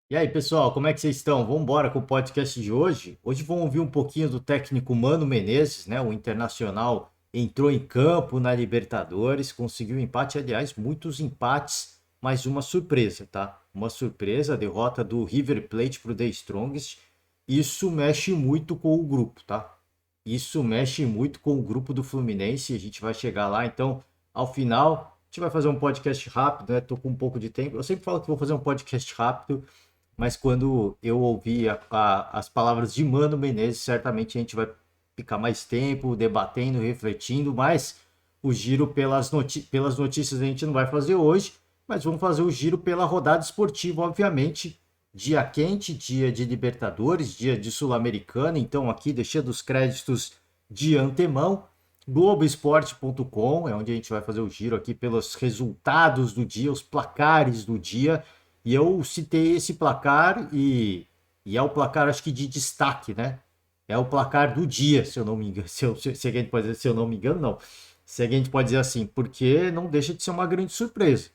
E aí, pessoal, como é que vocês estão? Vamos embora com o podcast de hoje. Hoje vamos ouvir um pouquinho do técnico Mano Menezes, né? O Internacional entrou em campo na Libertadores, conseguiu um empate, aliás, muitos empates, mas uma surpresa, tá? Uma surpresa, a derrota do River Plate para o The Strongest. Isso mexe muito com o grupo, tá? Isso mexe muito com o grupo do Fluminense, a gente vai chegar lá, então, ao final, a gente vai fazer um podcast rápido, né? Tô com um pouco de tempo. Eu sempre falo que vou fazer um podcast rápido, mas quando eu ouvir as palavras de Mano Menezes, certamente a gente vai ficar mais tempo debatendo, refletindo, mas o giro pelas notícias a gente não vai fazer hoje, mas vamos fazer o giro pela rodada esportiva, obviamente. Dia quente, dia de Libertadores, dia de Sul-Americana, então aqui deixando os créditos de antemão. Globoesporte.com é onde a gente vai fazer o giro aqui pelos resultados do dia, os placares do dia. E eu citei esse placar e é o placar, acho que de destaque, né? É o placar do dia, se eu não me engano. Se a gente pode dizer, se eu não me engano, não. Se a gente pode dizer assim, porque não deixa de ser uma grande surpresa.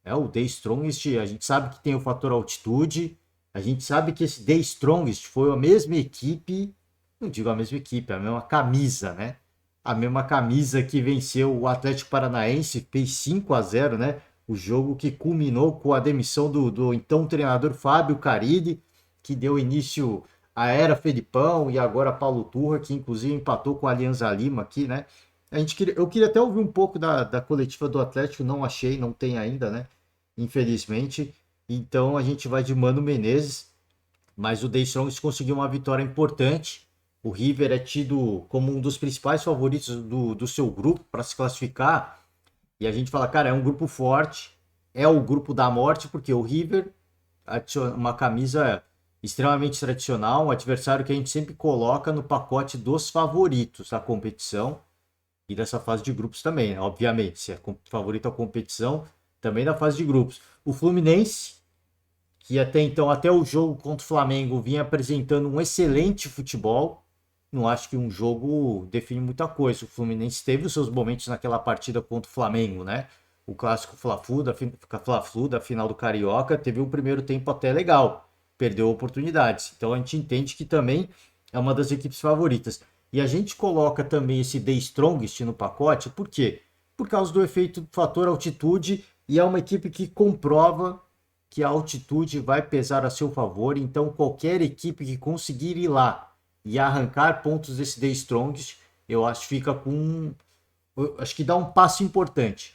É o The Strongest, a gente sabe que tem o fator altitude, a gente sabe que esse The Strongest foi a mesma equipe, não digo a mesma equipe, a mesma camisa, né? A mesma camisa que venceu o Atlético Paranaense, fez 5-0, né? O jogo que culminou com a demissão do então treinador Fábio Carille, que deu início à era Felipão e agora Paulo Turra, que inclusive empatou com a Alianza Lima aqui, né? Eu queria até ouvir um pouco da coletiva do Atlético, não achei, não tem ainda, né? Infelizmente. Então a gente vai de Mano Menezes, mas o The Strongest conseguiu uma vitória importante. O River é tido como um dos principais favoritos do seu grupo para se classificar. E a gente fala, cara, é um grupo forte, é o grupo da morte, porque o River, uma camisa extremamente tradicional, um adversário que a gente sempre coloca no pacote dos favoritos da competição e dessa fase de grupos também, né? Obviamente, se é favorito à competição, também na fase de grupos. O Fluminense, que até então, até o jogo contra o Flamengo, vinha apresentando um excelente futebol. Não acho que um jogo define muita coisa. O Fluminense teve os seus momentos naquela partida contra o Flamengo, né? O clássico Fla-Flu da final do Carioca teve um primeiro tempo até legal, perdeu oportunidades. Então a gente entende que também é uma das equipes favoritas. E a gente coloca também esse The Strongest no pacote, por quê? Por causa do efeito do fator altitude, e é uma equipe que comprova que a altitude vai pesar a seu favor, então qualquer equipe que conseguir ir lá e arrancar pontos desse The Strongest, eu acho que fica com, eu acho que dá um passo importante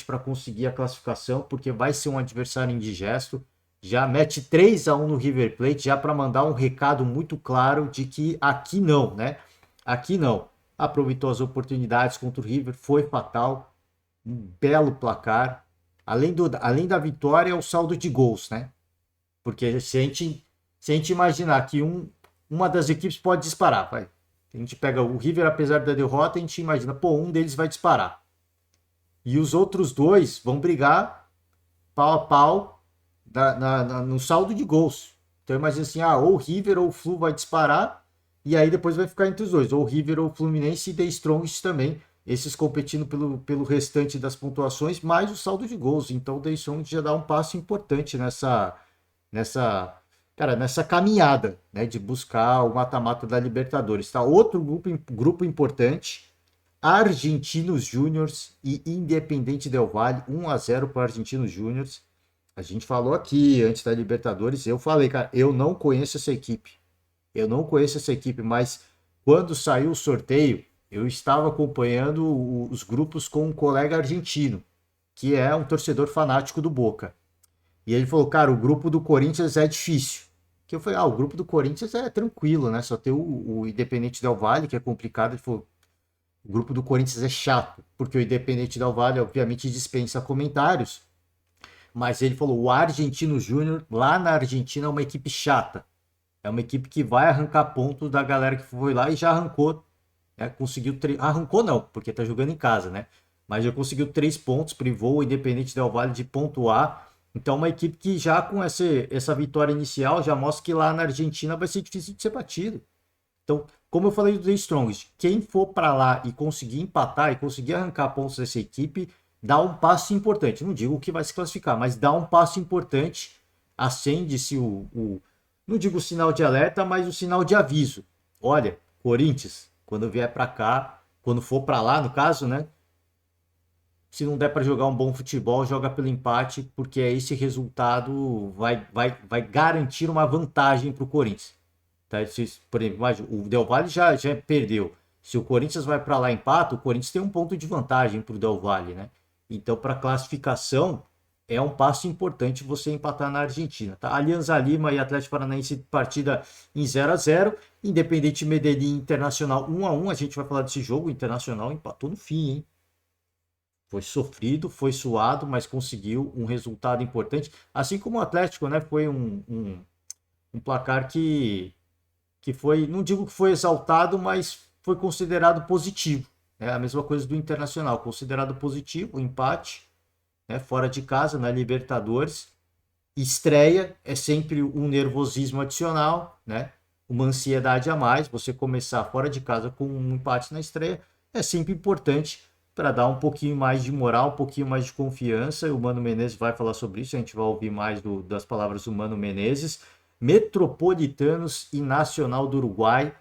para conseguir a classificação, porque vai ser um adversário indigesto. Já mete 3-1 no River Plate, já para mandar um recado muito claro de que aqui não, né? Aqui não. Aproveitou as oportunidades contra o River, foi fatal, um belo placar. Além da vitória, é o saldo de gols, né? Porque se a gente imaginar que uma das equipes pode disparar, vai. A gente pega o River, apesar da derrota, a gente imagina, pô, um deles vai disparar. E os outros dois vão brigar pau a pau no saldo de gols. Então imagina assim, ou o River ou o Flu vai disparar, e aí depois vai ficar entre os dois, ou o River ou o Fluminense e The Strongest também, esses competindo pelo restante das pontuações, mais o saldo de gols. Então o The Strongest já dá um passo importante nessa, cara, nessa caminhada, né, de buscar o mata-mata da Libertadores. Tá? Outro grupo importante, Argentinos Júniors e Independente Del Valle, 1-0 para Argentinos Júniors. A gente falou aqui antes da Libertadores, eu falei, cara, eu não conheço essa equipe. Eu não conheço essa equipe, mas quando saiu o sorteio, eu estava acompanhando os grupos com um colega argentino, que é um torcedor fanático do Boca. E ele falou, cara, o grupo do Corinthians é difícil. Que eu falei, o grupo do Corinthians é tranquilo, né? Só tem o Independente Del Valle, que é complicado. Ele falou, o grupo do Corinthians é chato, porque o Independente Del Valle, obviamente, dispensa comentários. Mas ele falou, o Argentino Júnior, lá na Argentina, é uma equipe chata. É uma equipe que vai arrancar pontos da galera que foi lá e já arrancou. Né? Conseguiu. Arrancou não, porque tá jogando em casa, né? Mas já conseguiu 3 pontos, privou o Independente Del Valle de pontuar. Então, uma equipe que já com essa vitória inicial já mostra que lá na Argentina vai ser difícil de ser batido. Então, como eu falei do The Strongest, quem for para lá e conseguir empatar e conseguir arrancar pontos dessa equipe, dá um passo importante. Não digo que vai se classificar, mas dá um passo importante. acende-se não digo o sinal de alerta, mas o sinal de aviso. Olha, Corinthians, quando vier para cá, quando for para lá, no caso, né? Se não der para jogar um bom futebol, joga pelo empate, porque esse resultado vai garantir uma vantagem para o Corinthians. Tá? Por exemplo, o Del Valle já perdeu. Se o Corinthians vai para lá e empata, o Corinthians tem um ponto de vantagem para o Del Valle, né? Então, para classificação, é um passo importante você empatar na Argentina. Tá? Alianza Lima e Atlético Paranaense, partida em 0-0. Independente Medellín Internacional 1-1. A gente vai falar desse jogo. O Internacional empatou no fim, hein? Foi sofrido, foi suado, mas conseguiu um resultado importante. Assim como o Atlético, né? Foi um placar que foi, não digo que foi exaltado, mas foi considerado positivo. É a mesma coisa do Internacional, considerado positivo, empate, né? Fora de casa, na Libertadores. Estreia é sempre um nervosismo adicional, né? Uma ansiedade a mais. Você começar fora de casa com um empate na estreia é sempre importante para dar um pouquinho mais de moral, um pouquinho mais de confiança. O Mano Menezes vai falar sobre isso, a gente vai ouvir mais das palavras do Mano Menezes. Metropolitanos e Nacional do Uruguai,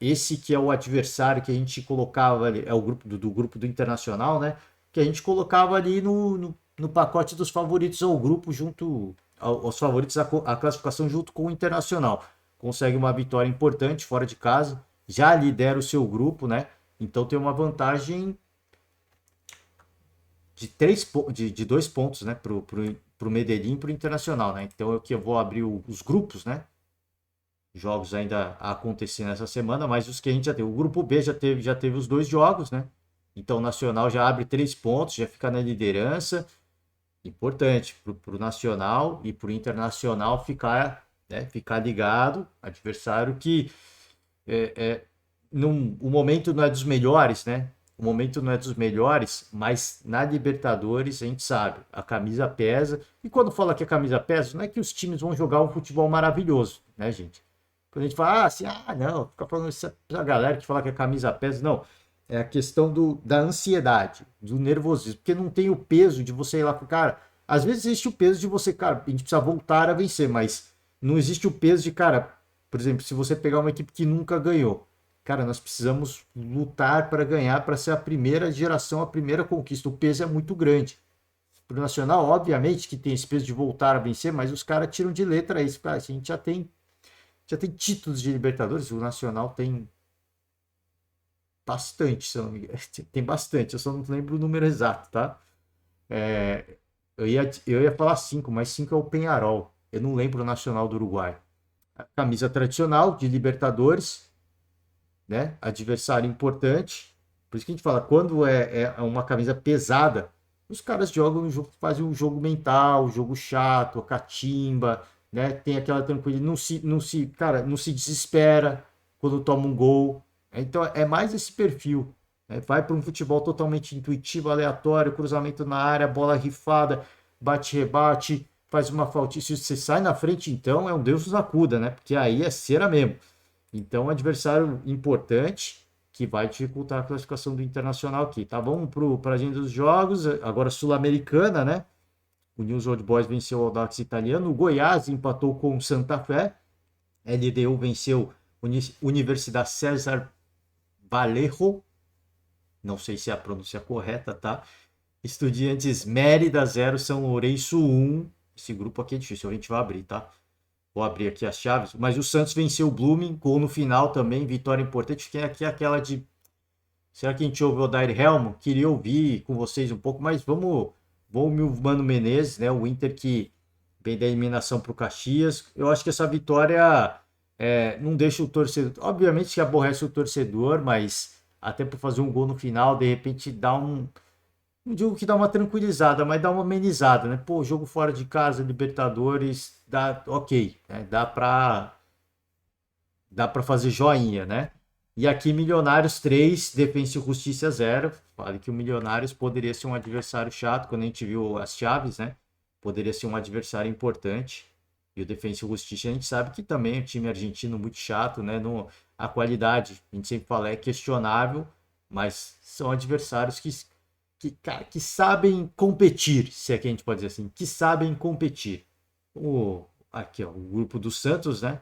esse que é o adversário que a gente colocava ali, é o grupo do grupo do Internacional, né? Que a gente colocava ali no pacote dos favoritos ao grupo, junto aos favoritos à classificação junto com o Internacional. Consegue uma vitória importante fora de casa, já lidera o seu grupo, né? Então tem uma vantagem de 2 pontos, né, pro Medellín e pro Internacional, né? Então eu vou abrir os grupos, né? Jogos ainda a acontecer nessa semana, mas os que a gente já teve. O grupo B já teve os 2 jogos, né? Então o Nacional já abre 3 pontos, já fica na liderança. Importante pro Nacional e pro Internacional ficar, né, ficar ligado. Adversário que o momento não é dos melhores, né? O momento não é dos melhores, mas na Libertadores a gente sabe, a camisa pesa. E quando fala que a camisa pesa, não é que os times vão jogar um futebol maravilhoso, né, gente? Quando a gente fala assim, não, fica falando essa galera que fala que a camisa pesa, não. É a questão da ansiedade, do nervosismo, porque não tem o peso de você ir lá pro cara. Às vezes existe o peso de você, cara, a gente precisa voltar a vencer, mas não existe o peso de, cara, por exemplo, se você pegar uma equipe que nunca ganhou, cara, nós precisamos lutar para ganhar, para ser a primeira geração, a primeira conquista. O peso é muito grande. Pro Nacional, obviamente, que tem esse peso de voltar a vencer, mas os caras tiram de letra isso. Cara, a gente já tem títulos de Libertadores, o Nacional tem bastante, se eu não me engano. Tem bastante, eu só não lembro o número exato, tá? Eu ia falar 5, mas 5 é o Penharol. Eu não lembro o Nacional do Uruguai. A camisa tradicional de Libertadores, né? Adversário importante. Por isso que a gente fala, quando é uma camisa pesada, os caras jogam um jogo, fazem um jogo mental, um jogo chato, catimba, né? Tem aquela tranquilidade, cara, não se desespera quando toma um gol. Então é mais esse perfil, né? Vai para um futebol totalmente intuitivo, aleatório, cruzamento na área, bola rifada, bate-rebate, faz uma faltinha. Se você sai na frente, então é um Deus nos acuda, né? Porque aí é cera mesmo. Então, um adversário importante que vai dificultar a classificação do Internacional aqui, tá? Vamos para a agenda dos jogos, agora Sul-Americana, né? O News Old Boys venceu o Audax Italiano, o Goiás empatou com o Santa Fé, LDU venceu Universidade César Vallejo, não sei se é a pronúncia correta, tá? Estudiantes Mérida 0, São Lourenço 1, esse grupo aqui é difícil, a gente vai abrir, tá? Vou abrir aqui as chaves. Mas o Santos venceu o Blooming, gol no final também, vitória importante. Fiquei aqui aquela de... Será que a gente ouve o Odair Helmo? Queria ouvir com vocês um pouco, mas vamos o Mano Menezes, né? O Inter que vem da eliminação para o Caxias. Eu acho que essa vitória não deixa o torcedor... Obviamente que aborrece o torcedor, mas até para fazer um gol no final, de repente dá um... Não digo que dá uma tranquilizada, mas dá uma amenizada, né? Pô, jogo fora de casa, Libertadores, dá ok, né? Dá para fazer joinha, né? E aqui Milionários 3, Defensa e Justiça 0. Fale que o Milionários poderia ser um adversário chato, quando a gente viu as chaves, né? Poderia ser um adversário importante. E o Defensa e Justiça a gente sabe que também é um time argentino muito chato, né? A qualidade, a gente sempre fala, é questionável, mas são adversários cara, que sabem competir, se é que a gente pode dizer assim, que sabem competir. O aqui, ó, o grupo do Santos, né?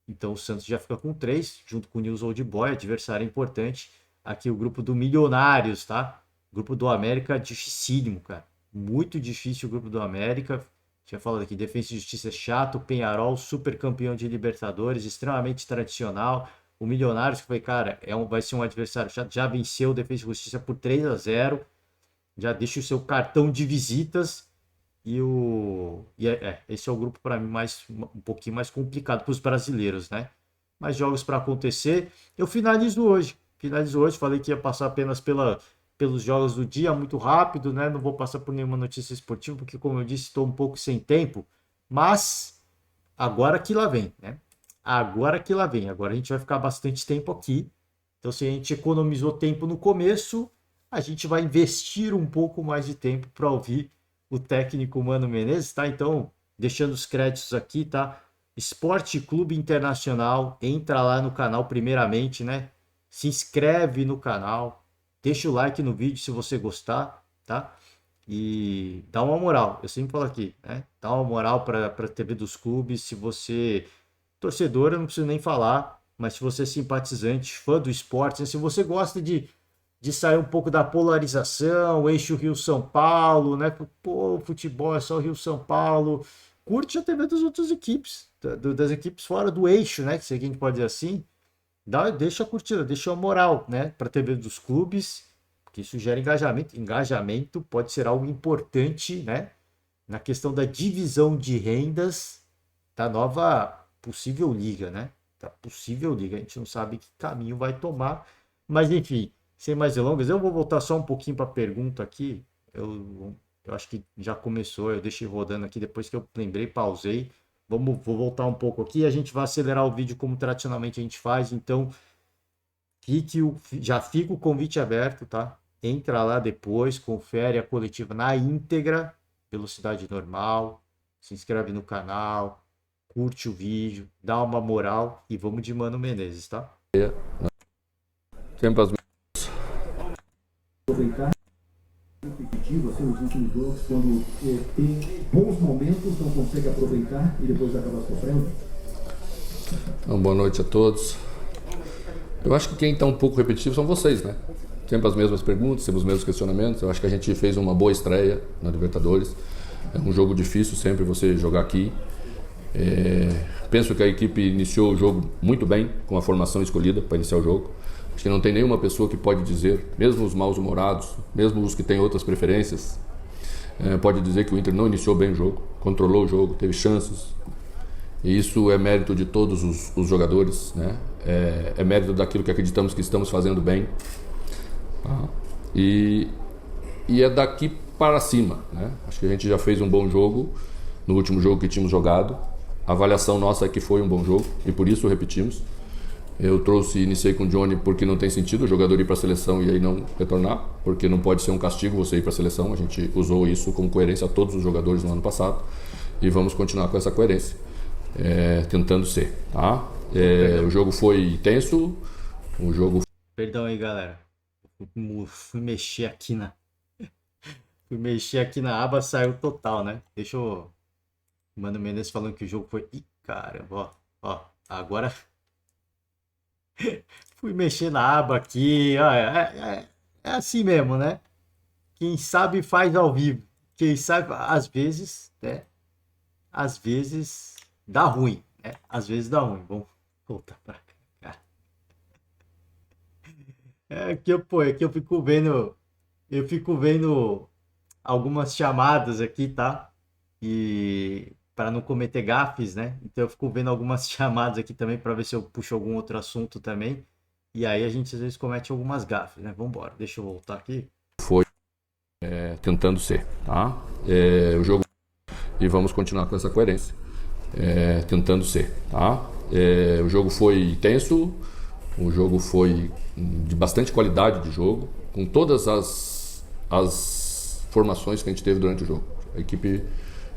Então o Santos já fica com 3, junto com o News Old Boy, adversário importante. Aqui o grupo do Milionários, tá? O grupo do América, dificílimo, cara. Muito difícil o grupo do América. Tinha falado aqui, Defensa e Justiça é chato, Penharol, super campeão de Libertadores, extremamente tradicional. O Milionários, que foi, cara, vai ser um adversário chato, já venceu o Defensa e Justiça por 3-0. Já deixa o seu cartão de visitas. Esse é o grupo para mim um pouquinho mais complicado para os brasileiros, né? Mais jogos para acontecer. Eu finalizo hoje. Falei que ia passar apenas pelos jogos do dia, muito rápido, né? Não vou passar por nenhuma notícia esportiva, porque, como eu disse, estou um pouco sem tempo. Mas agora que lá vem, né? Agora que lá vem. Agora a gente vai ficar bastante tempo aqui. Então, se a gente economizou tempo no começo, a gente vai investir um pouco mais de tempo para ouvir o técnico Mano Menezes, tá? Então, deixando os créditos aqui, tá? Esporte Clube Internacional, entra lá no canal primeiramente, né? Se inscreve no canal, deixa o like no vídeo se você gostar, tá? E dá uma moral, eu sempre falo aqui, né? Dá uma moral para a TV dos clubes. Se você, torcedor, eu não preciso nem falar, mas se você é simpatizante, fã do esporte, né? Se você gosta de sair um pouco da polarização, eixo Rio-São Paulo, né? Pô, futebol é só Rio-São Paulo. Curte a TV das outras equipes, das equipes fora do eixo, né? Que a gente pode dizer assim. Deixa a curtida, deixa a moral, né? Para a TV dos clubes, porque isso gera engajamento. Engajamento pode ser algo importante, né? Na questão da divisão de rendas da nova possível liga, né? Da possível liga. A gente não sabe que caminho vai tomar, mas enfim. Sem mais delongas, eu vou voltar só um pouquinho para a pergunta aqui. Eu acho que já começou, eu deixei rodando aqui depois que eu lembrei, pausei. Vou voltar um pouco aqui e a gente vai acelerar o vídeo como tradicionalmente a gente faz. Então, já fica o convite aberto, tá? Entra lá depois, confere a coletiva na íntegra, velocidade normal, se inscreve no canal, curte o vídeo, dá uma moral e vamos de Mano Menezes, tá? Sempre as aproveitar repetitivo, assim, os últimos jogos, quando tem bons momentos, não consegue aproveitar e depois acaba sofrendo? Então, boa noite a todos. Eu acho que quem está um pouco repetitivo são vocês, né? Sempre as mesmas perguntas, sempre os mesmos questionamentos. Eu acho que a gente fez uma boa estreia na Libertadores. É um jogo difícil sempre você jogar aqui. Penso que a equipe iniciou o jogo muito bem, com a formação escolhida para iniciar o jogo. Acho que não tem nenhuma pessoa que pode dizer, mesmo os mal-humorados, mesmo os que têm outras preferências, pode dizer que o Inter não iniciou bem o jogo, controlou o jogo, teve chances. E isso é mérito de todos os jogadores, né? É mérito daquilo que acreditamos que estamos fazendo bem. Tá? E é daqui para cima, né? Acho que a gente já fez um bom jogo no último jogo que tínhamos jogado. A avaliação nossa é que foi um bom jogo e por isso repetimos. Eu iniciei com o Johnny porque não tem sentido o jogador ir para a seleção e aí não retornar, porque não pode ser um castigo você ir para a seleção. A gente usou isso como coerência a todos os jogadores no ano passado e vamos continuar com essa coerência, tentando ser, tá? O jogo foi tenso, o jogo... Perdão aí, galera. Fui mexer aqui fui mexer aqui na aba, saiu total, né? Deixa eu... Mano Menezes falando que o jogo foi... Ih, caramba, ó, agora... Fui mexer na aba aqui, ó, é assim mesmo, né? Quem sabe faz ao vivo. Quem sabe, às vezes, né? Às vezes dá ruim, né? Às vezes dá ruim. Vamos voltar pra cá. Aqui eu fico vendo algumas chamadas aqui, tá? E para não cometer gafes, né? Então eu fico vendo algumas chamadas aqui também para ver se eu puxo algum outro assunto também. E aí a gente às vezes comete algumas gafes, né? Vamos embora. Deixa eu voltar aqui. Foi tentando ser, tá? O jogo... E vamos continuar com essa coerência, tentando ser, tá? O jogo foi tenso, o jogo foi de bastante qualidade de jogo, com todas as formações que a gente teve durante o jogo. A equipe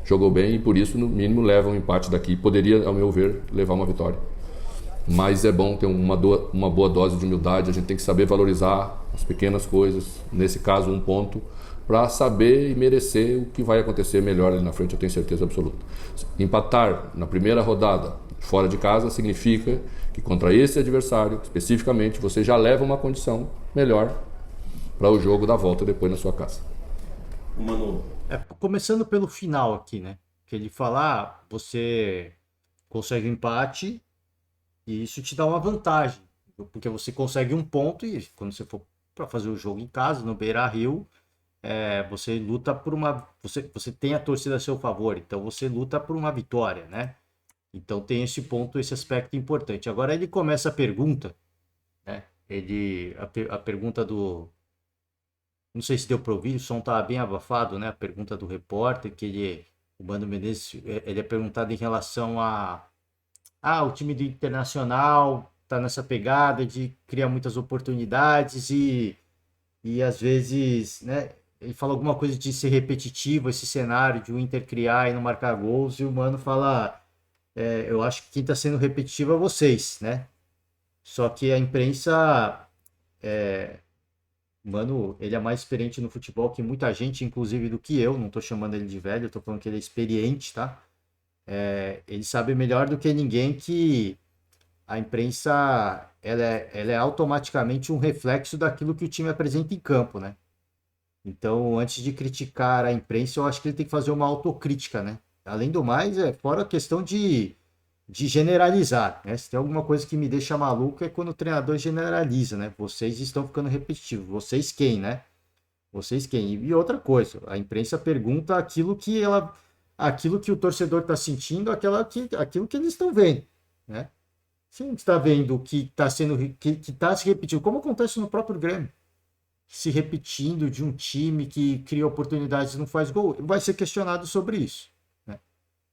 jogou bem e por isso, no mínimo, leva um empate daqui. Poderia, ao meu ver, levar uma vitória. Mas é bom ter uma boa dose de humildade. A gente tem que saber valorizar as pequenas coisas. Nesse caso, um ponto para saber e merecer o que vai acontecer melhor ali na frente, eu tenho certeza absoluta. Empatar na primeira rodada fora de casa significa que contra esse adversário, especificamente, você já leva uma condição melhor para o jogo da volta depois na sua casa. Mano, Começando pelo final aqui, né? Que ele fala, você consegue um empate e isso te dá uma vantagem, porque você consegue um ponto e quando você for para fazer o jogo em casa, no Beira-Rio, você luta por você tem a torcida a seu favor, então você luta por uma vitória, né? Então tem esse ponto, esse aspecto importante. Agora ele começa a pergunta, né? A pergunta do... Não sei se deu para ouvir, o som estava bem abafado, né? A pergunta do repórter, o Mano Menezes, ele é perguntado em relação o time do Internacional tá nessa pegada de criar muitas oportunidades e às vezes, né? Ele fala alguma coisa de ser repetitivo, esse cenário de o Inter criar e não marcar gols, e o Mano fala, eu acho que quem está sendo repetitivo é vocês, né? Só que a imprensa... Mano, ele é mais experiente no futebol que muita gente, inclusive do que eu. Não tô chamando ele de velho, eu tô falando que ele é experiente, tá? Ele sabe melhor do que ninguém que a imprensa ela é automaticamente um reflexo daquilo que o time apresenta em campo, né? Então, antes de criticar a imprensa, eu acho que ele tem que fazer uma autocrítica, né? Além do mais, fora a questão de generalizar, né? Se tem alguma coisa que me deixa maluco é quando o treinador generaliza, né? Vocês estão ficando repetitivos. Vocês quem, né? Vocês quem? E outra coisa, a imprensa pergunta aquilo que o torcedor está sentindo, aquilo que eles estão vendo, né? Se a gente está vendo que está se repetindo, como acontece no próprio Grêmio, se repetindo de um time que cria oportunidades e não faz gol, vai ser questionado sobre isso.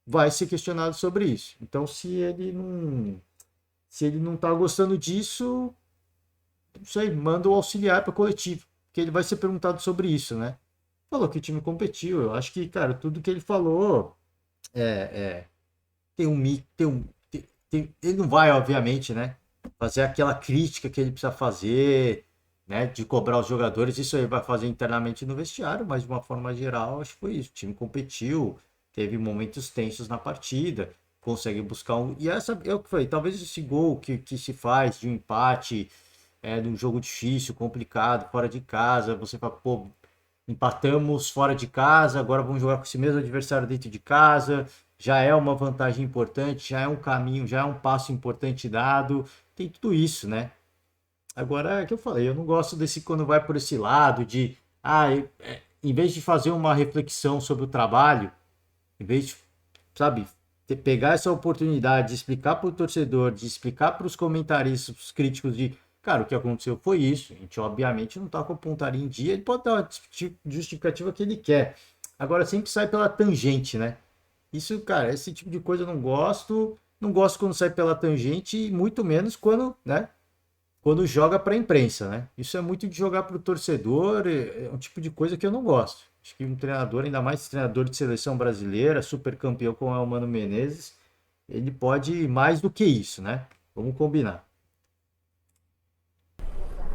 Vai ser questionado sobre isso. Então, se ele não tá gostando disso, não sei, manda o auxiliar para o coletivo, que ele vai ser perguntado sobre isso, né? Falou que o time competiu. Eu acho que, cara, tudo que ele falou ele não vai, obviamente, né, fazer aquela crítica que ele precisa fazer, né, de cobrar os jogadores. Isso aí vai fazer internamente no vestiário, mas de uma forma geral, acho que foi isso. O time competiu. Teve momentos tensos na partida, consegue buscar um... E essa é o que foi, talvez esse gol que se faz de um empate, num jogo difícil, complicado, fora de casa, você fala, pô, empatamos fora de casa, agora vamos jogar com esse mesmo adversário dentro de casa, já é uma vantagem importante, já é um caminho, já é um passo importante dado, tem tudo isso, né? Agora, é o que eu falei, eu não gosto desse quando vai por esse lado de, em vez de fazer uma reflexão sobre o trabalho, em vez de, sabe, pegar essa oportunidade de explicar para o torcedor, de explicar para os comentaristas, os críticos de, cara, o que aconteceu foi isso. A gente, obviamente, não está com a pontaria em dia, ele pode dar a justificativa que ele quer. Agora, sempre sai pela tangente, né? Isso, cara, esse tipo de coisa eu não gosto. Não gosto quando sai pela tangente e muito menos quando, né? Quando joga para a imprensa, né? Isso é muito de jogar para o torcedor, é um tipo de coisa que eu não gosto. Acho que um treinador, ainda mais treinador de seleção brasileira, super campeão como é o Mano Menezes, ele pode mais do que isso, né? Vamos combinar.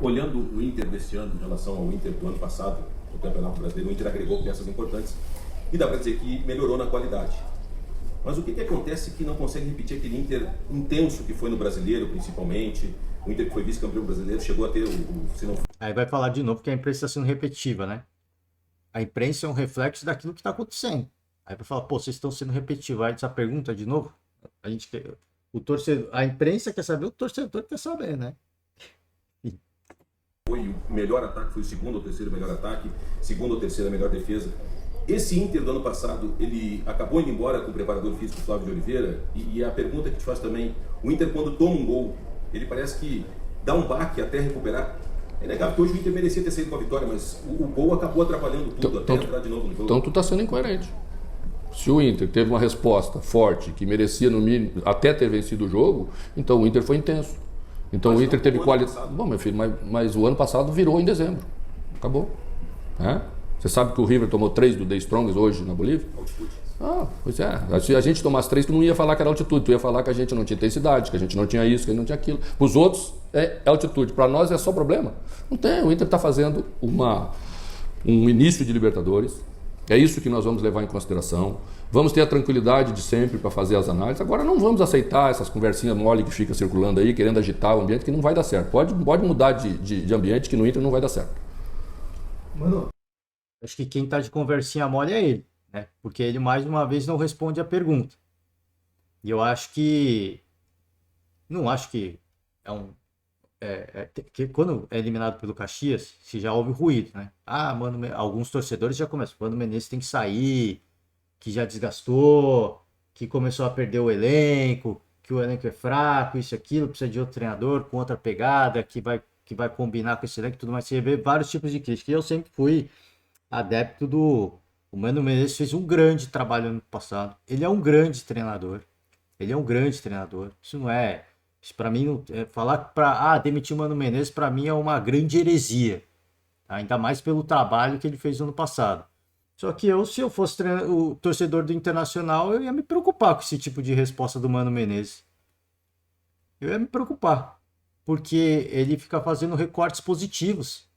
olhando o Inter deste ano em relação ao Inter do ano passado, no Campeonato Brasileiro, o Inter agregou peças importantes e dá para dizer que melhorou na qualidade. Mas o que acontece que não consegue repetir aquele Inter intenso que foi no Brasileiro, principalmente? O Inter que foi vice-campeão brasileiro chegou a ter se não... Aí vai falar de novo que a imprensa está sendo repetitiva, né? A imprensa é um reflexo daquilo que está acontecendo. Aí vai falar, pô, vocês estão sendo repetitivos. Aí essa pergunta de novo, a imprensa quer saber, o torcedor quer saber, né? Foi o melhor ataque, foi o segundo ou terceiro melhor ataque, segunda ou terceira melhor defesa. Esse Inter do ano passado, ele acabou indo embora com o preparador físico Flávio de Oliveira, e a pergunta que te faz também, o Inter quando toma um gol, ele parece que dá um baque até recuperar. É negável que hoje o Inter merecia ter saído com a vitória, mas o gol acabou atrapalhando tudo, até entrar de novo no jogo. Então tu está sendo incoerente. Se o Inter teve uma resposta forte, que merecia no mínimo até ter vencido o jogo, então o Inter foi intenso. Então mas o Inter teve qualidade. Bom, meu filho, mas o ano passado virou em dezembro. Acabou. É? Você sabe que o River tomou 3 do The Strongest hoje na Bolívia? Altitude. Pois é. Se a gente tomasse 3, tu não ia falar que era altitude, tu ia falar que a gente não tinha intensidade, que a gente não tinha isso, que a gente não tinha aquilo. Para os outros é altitude, para nós é só problema. Não tem, o Inter está fazendo um início de Libertadores. É isso que nós vamos levar em consideração. Vamos ter a tranquilidade de sempre para fazer as análises. Agora não vamos aceitar essas conversinhas mole que fica circulando aí, querendo agitar o ambiente, que não vai dar certo. Pode mudar de ambiente, que no Inter não vai dar certo. Mano, Acho que quem tá de conversinha mole é ele, né? Porque ele mais uma vez não responde a pergunta. E eu acho que não acho que é um que quando é eliminado pelo Caxias, se já houve ruído, né? Ah, alguns torcedores já começam, Mano Menezes tem que sair, que já desgastou, que começou a perder o elenco, que o elenco é fraco, isso, aquilo, precisa de outro treinador com outra pegada, que vai combinar com esse elenco e tudo mais. Você vê vários tipos de críticas. E eu sempre fui adepto do. O Mano Menezes fez um grande trabalho no ano passado. Ele é um grande treinador. Ele é um grande treinador. Isso não é. Isso para mim, falar para demitir o Mano Menezes, para mim é uma grande heresia. Tá? Ainda mais pelo trabalho que ele fez no ano passado. Só que se eu fosse o torcedor do Internacional, eu ia me preocupar com esse tipo de resposta do Mano Menezes. Eu ia me preocupar. Porque ele fica fazendo recortes positivos.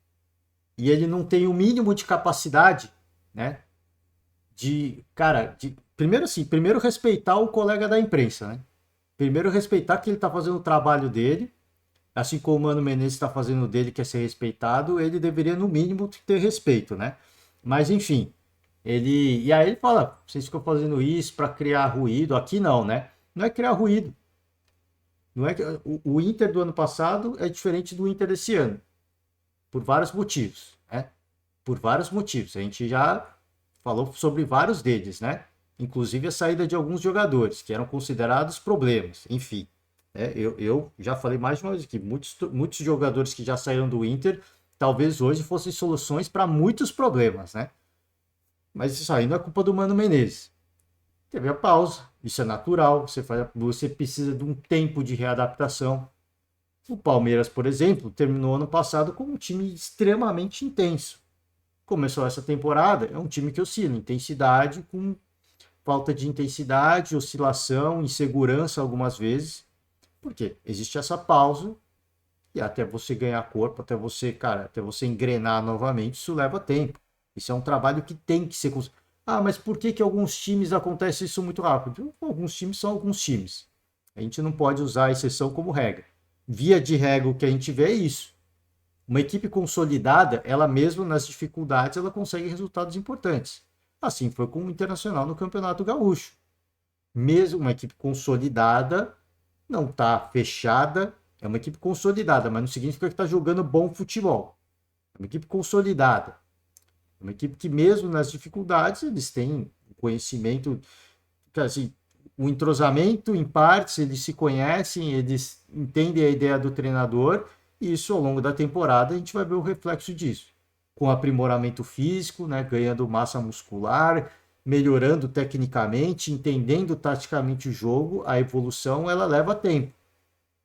E ele não tem o mínimo de capacidade, né? Primeiro respeitar o colega da imprensa, né? Primeiro respeitar que ele está fazendo o trabalho dele, assim como o Mano Menezes está fazendo o dele, que é ser respeitado, ele deveria no mínimo ter respeito, né? Mas enfim, e aí ele fala, vocês ficam fazendo isso para criar ruído, aqui não, né? Não é criar ruído. Não é que o Inter do ano passado é diferente do Inter desse ano, por vários motivos, né? Por vários motivos. A gente já falou sobre vários deles, né? Inclusive a saída de alguns jogadores que eram considerados problemas, enfim. Eu já falei mais de uma vez aqui, muitos jogadores que já saíram do Inter, talvez hoje fossem soluções para muitos problemas, né? Mas isso aí não é culpa do Mano Menezes. Teve a pausa, isso é natural, você precisa de um tempo de readaptação. O Palmeiras, por exemplo, terminou ano passado com um time extremamente intenso. Começou essa temporada, é um time que oscila, intensidade com falta de intensidade, oscilação, insegurança algumas vezes. Por quê? Existe essa pausa e até você ganhar corpo, até você engrenar novamente, isso leva tempo. Isso é um trabalho que tem que ser... mas por que alguns times acontece isso muito rápido? Alguns times são alguns times. A gente não pode usar a exceção como regra. Via de regra, o que a gente vê é isso. Uma equipe consolidada, ela mesmo nas dificuldades, ela consegue resultados importantes. Assim foi com o Internacional no Campeonato Gaúcho. Mesmo uma equipe consolidada, não está fechada, é uma equipe consolidada, mas não significa que está jogando bom futebol. É uma equipe consolidada. É uma equipe que mesmo nas dificuldades, eles têm conhecimento, assim, o entrosamento em partes, eles se conhecem, eles entendem a ideia do treinador, e isso ao longo da temporada a gente vai ver o reflexo disso. Com aprimoramento físico, né, ganhando massa muscular, melhorando tecnicamente, entendendo taticamente o jogo, a evolução ela leva tempo.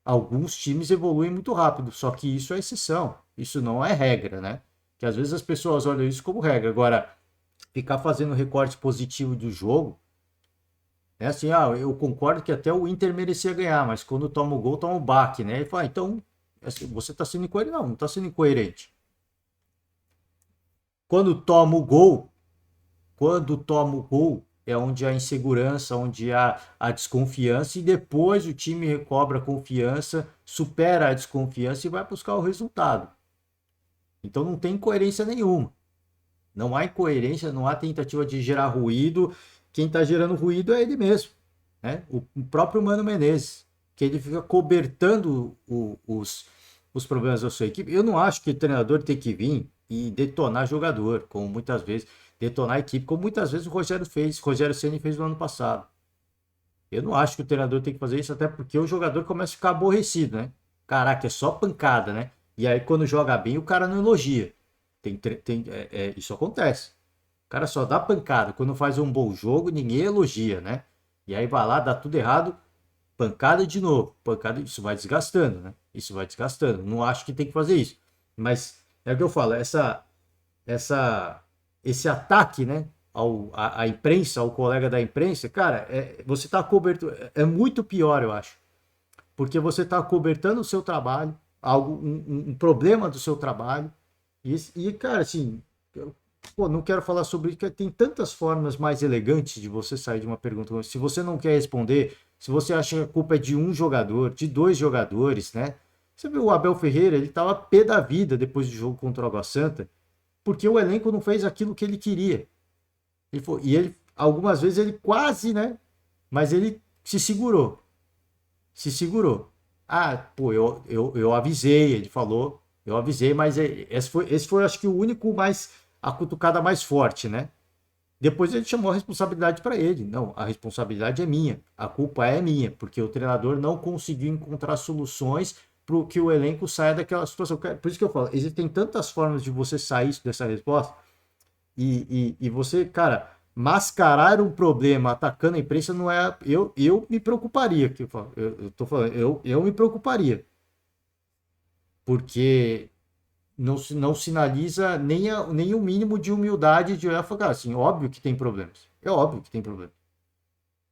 Alguns times evoluem muito rápido, só que isso é exceção, isso não é regra, né? Que às vezes as pessoas olham isso como regra. Agora, ficar fazendo recorte positivo do jogo, é assim, eu concordo que até o Inter merecia ganhar, mas quando toma o gol, toma o baque, né? Ele fala, então, você está sendo incoerente. Não está sendo incoerente. Quando toma o gol, é onde há insegurança, onde há a desconfiança, e depois o time recobra a confiança, supera a desconfiança e vai buscar o resultado. Então não tem incoerência nenhuma. Não há incoerência, não há tentativa de gerar ruído. Quem está gerando ruído é ele mesmo, né? O próprio Mano Menezes, que ele fica cobertando os problemas da sua equipe. Eu não acho que o treinador tem que vir e detonar jogador, como muitas vezes, detonar a equipe, como muitas vezes o Rogério Ceni fez no ano passado. Eu não acho que o treinador tem que fazer isso, até porque o jogador começa a ficar aborrecido, né? Caraca, é só pancada, né? E aí quando joga bem, o cara não elogia. Isso acontece. O cara só dá pancada. Quando faz um bom jogo, ninguém elogia, né? E aí vai lá, dá tudo errado, pancada de novo. Pancada, isso vai desgastando, né? Isso vai desgastando. Não acho que tem que fazer isso. Mas é o que eu falo, esse ataque, né? À imprensa, ao colega da imprensa, cara, você está coberto. É muito pior, eu acho. Porque você está cobertando o seu trabalho, um problema do seu trabalho. E, cara, assim, Pô, não quero falar sobre isso, porque tem tantas formas mais elegantes de você sair de uma pergunta. Se você não quer responder, se você acha que a culpa é de um jogador, de dois jogadores, né? Você viu o Abel Ferreira, ele tava pé da vida depois do jogo contra o Água Santa, porque o elenco não fez aquilo que ele queria. Algumas vezes ele quase, né? Mas ele se segurou. Se segurou. Ah, pô, eu avisei, ele falou, eu avisei, mas esse foi, acho que, o único mais, a cutucada mais forte, né? Depois ele chamou a responsabilidade para ele. Não, a responsabilidade é minha, a culpa é minha, porque o treinador não conseguiu encontrar soluções para que o elenco saia daquela situação. Por isso que eu falo, existem tantas formas de você sair dessa resposta e você, cara, mascarar um problema atacando a imprensa não é. Eu me preocuparia, eu tô falando, eu me preocuparia, porque não sinaliza nem o mínimo de humildade de olhar e falar assim, óbvio que tem problemas. É óbvio que tem problemas.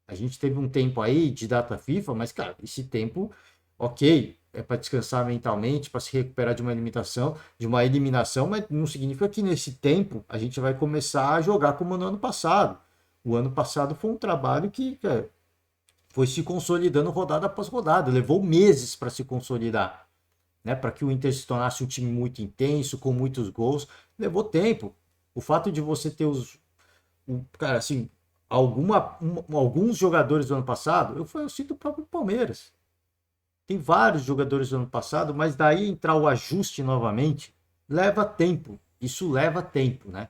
A gente teve um tempo aí de data FIFA, mas, cara, esse tempo, ok, é para descansar mentalmente, para se recuperar de uma eliminação, mas não significa que nesse tempo a gente vai começar a jogar como no ano passado. O ano passado foi um trabalho que, cara, foi se consolidando rodada após rodada, levou meses para se consolidar, né? Para que o Inter se tornasse um time muito intenso, com muitos gols, levou tempo. O fato de você ter cara, assim, alguns jogadores do ano passado, eu cito o próprio Palmeiras. Tem vários jogadores do ano passado, mas daí entrar o ajuste novamente leva tempo. Isso leva tempo, né?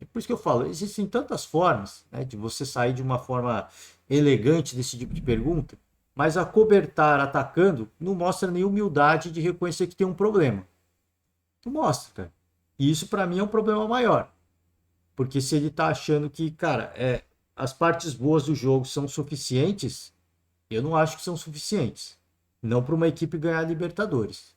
É por isso que eu falo, existem tantas formas, né, de você sair de uma forma elegante desse tipo de pergunta, mas acobertar atacando não mostra nem humildade de reconhecer que tem um problema. Não mostra, cara. E isso para mim é um problema maior. Porque se ele tá achando que, cara, as partes boas do jogo são suficientes, eu não acho que são suficientes. Não para uma equipe ganhar a Libertadores.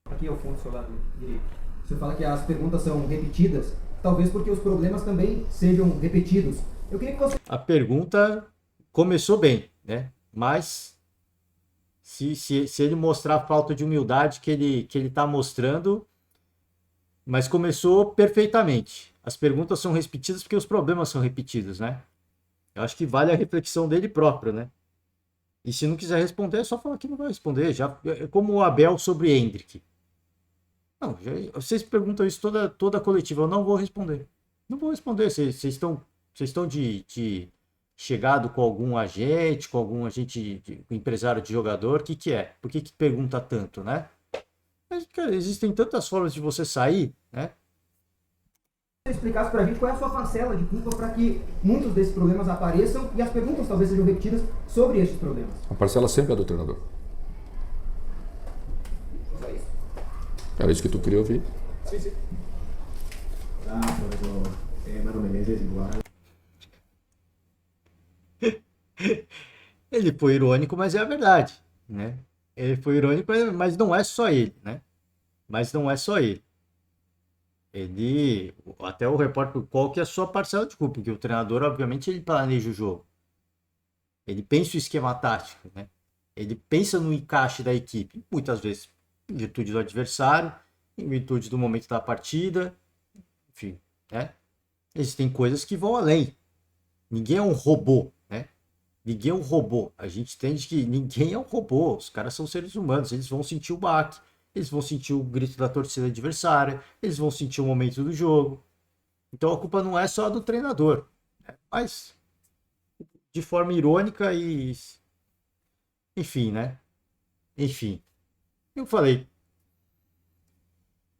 Aqui é o fundo do seu lado direito. Você fala que as perguntas são repetidas, talvez porque os problemas também sejam repetidos. Eu queria que você... A pergunta começou bem, né? Mas se ele mostrar a falta de humildade que ele tá mostrando, mas começou perfeitamente. As perguntas são repetidas porque os problemas são repetidos, né? Eu acho que vale a reflexão dele próprio, né? E se não quiser responder, é só falar que não vai responder. Já, é como o Abel sobre Hendrick. Não, vocês perguntam isso toda a coletiva. Eu não vou responder. Não vou responder. Vocês estão de chegado com algum agente, empresário de jogador. O que é? Por que pergunta tanto, né? Mas, cara, existem tantas formas de você sair, né? Você explicasse pra gente qual é a sua parcela de culpa para que muitos desses problemas apareçam e as perguntas talvez sejam repetidas sobre esses problemas. A parcela sempre é do treinador. Só isso. Era isso que tu queria ouvir. Sim. Professor Mano Menezes, igual. Ele foi irônico, mas é a verdade, né? Ele foi irônico, mas não é só ele, né? Mas não é só ele. Até o repórter, qual que é a sua parcela de culpa? Porque o treinador, obviamente, ele planeja o jogo. Ele pensa o esquema tático, né? Ele pensa no encaixe da equipe, muitas vezes em virtude do adversário, em virtude do momento da partida, enfim, né? Existem coisas que vão além. Ninguém é um robô, né? Ninguém é um robô. A gente entende que ninguém é um robô. Os caras são seres humanos, eles vão sentir o baque. Eles vão sentir o grito da torcida adversária, eles vão sentir o momento do jogo. Então a culpa não é só do treinador, né? Mas de forma irônica e... Enfim, né? Enfim. Eu falei,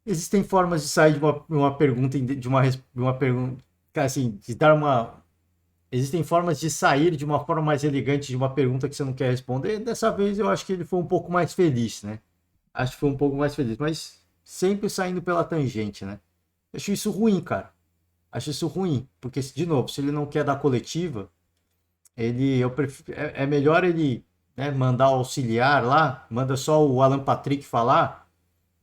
existem formas de sair de uma pergunta, de uma pergunta, assim, de dar uma... Existem formas de sair de uma forma mais elegante de uma pergunta que você não quer responder. Dessa vez eu acho que ele foi um pouco mais feliz, né? Acho que foi um pouco mais feliz, mas sempre saindo pela tangente, né? Acho isso ruim, cara. Acho isso ruim, porque, de novo, se ele não quer dar coletiva, é melhor ele, né, mandar o auxiliar lá, manda só o Alan Patrick falar,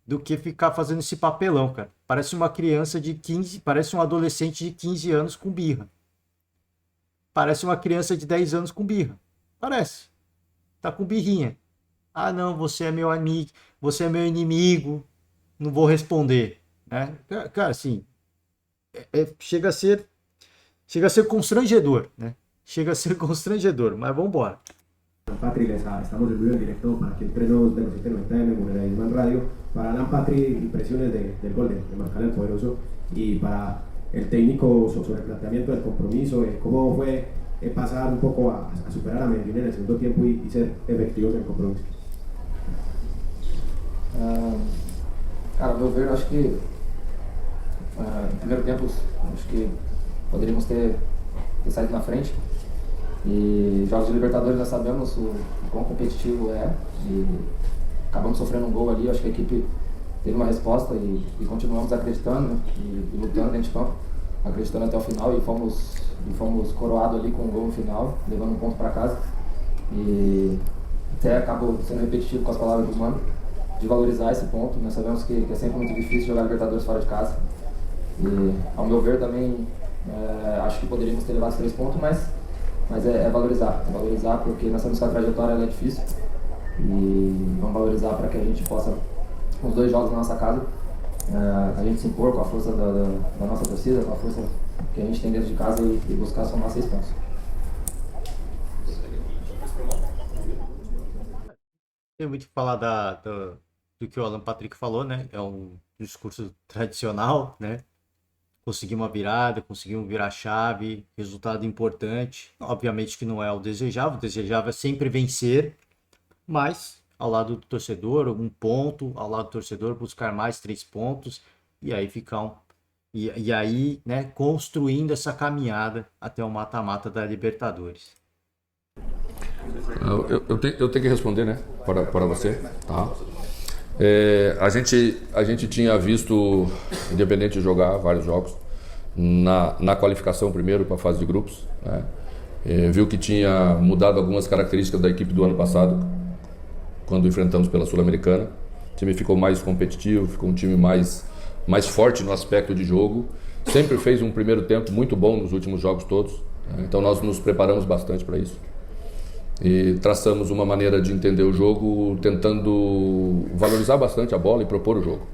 do que ficar fazendo esse papelão, cara. Parece uma criança de 15, parece um adolescente de 15 anos com birra. Parece uma criança de 10 anos com birra. Parece. Tá com birrinha. Ah, não, você é meu amigo, você é meu inimigo, não vou responder, né? Cara, assim, chega a ser constrangedor, né? Chega a ser constrangedor, mas vamos embora. Patri, estamos en vivo en directo para que entre los de los 790M, como era Isman Radio, para Alan Patri impresiones del gol de Marcal el Poderoso y para el técnico sobre el planteamiento del compromiso, cómo fue pasar un poco a superar a Medellín en el segundo tiempo y ser efectivos en el compromiso. Cara, ao meu ver, eu acho que no primeiro tempo, acho que poderíamos ter saído na frente. E jogos de Libertadores nós sabemos o quão competitivo é e acabamos sofrendo um gol ali. Eu acho que a equipe teve uma resposta e continuamos acreditando, né? e lutando dentro de campo, acreditando até o final e fomos coroados ali com um gol no final, levando um ponto para casa. E até acabo sendo repetitivo com as palavras do Mano, de valorizar esse ponto. Nós sabemos que é sempre muito difícil jogar Libertadores fora de casa. E ao meu ver também acho que poderíamos ter levado os 3 pontos, mas é valorizar porque nós sabemos que a trajetória ela é difícil e vamos valorizar para que a gente possa, com os 2 jogos na nossa casa, a gente se impor com a força da nossa torcida, com a força que a gente tem dentro de casa e buscar somar 6 pontos. Tem muito que falar do que o Alan Patrick falou, né? É um discurso tradicional, né? Conseguimos uma virada, conseguimos virar a chave, resultado importante. Obviamente que não é o desejável é sempre vencer, mas ao lado do torcedor, 1 ponto, ao lado do torcedor buscar mais 3 pontos, e aí ficar e aí, né, construindo essa caminhada até o mata-mata da Libertadores. Eu tenho que responder, né, para você, tá? A gente tinha visto Independente jogar vários jogos na qualificação primeiro para a fase de grupos, né? Viu que tinha mudado algumas características da equipe do ano passado quando enfrentamos pela Sul-Americana. O time ficou mais competitivo, ficou um time mais forte no aspecto de jogo. Sempre fez um primeiro tempo muito bom nos últimos jogos todos, né? Então nós nos preparamos bastante para isso. E traçamos uma maneira de entender o jogo, tentando valorizar bastante a bola e propor o jogo.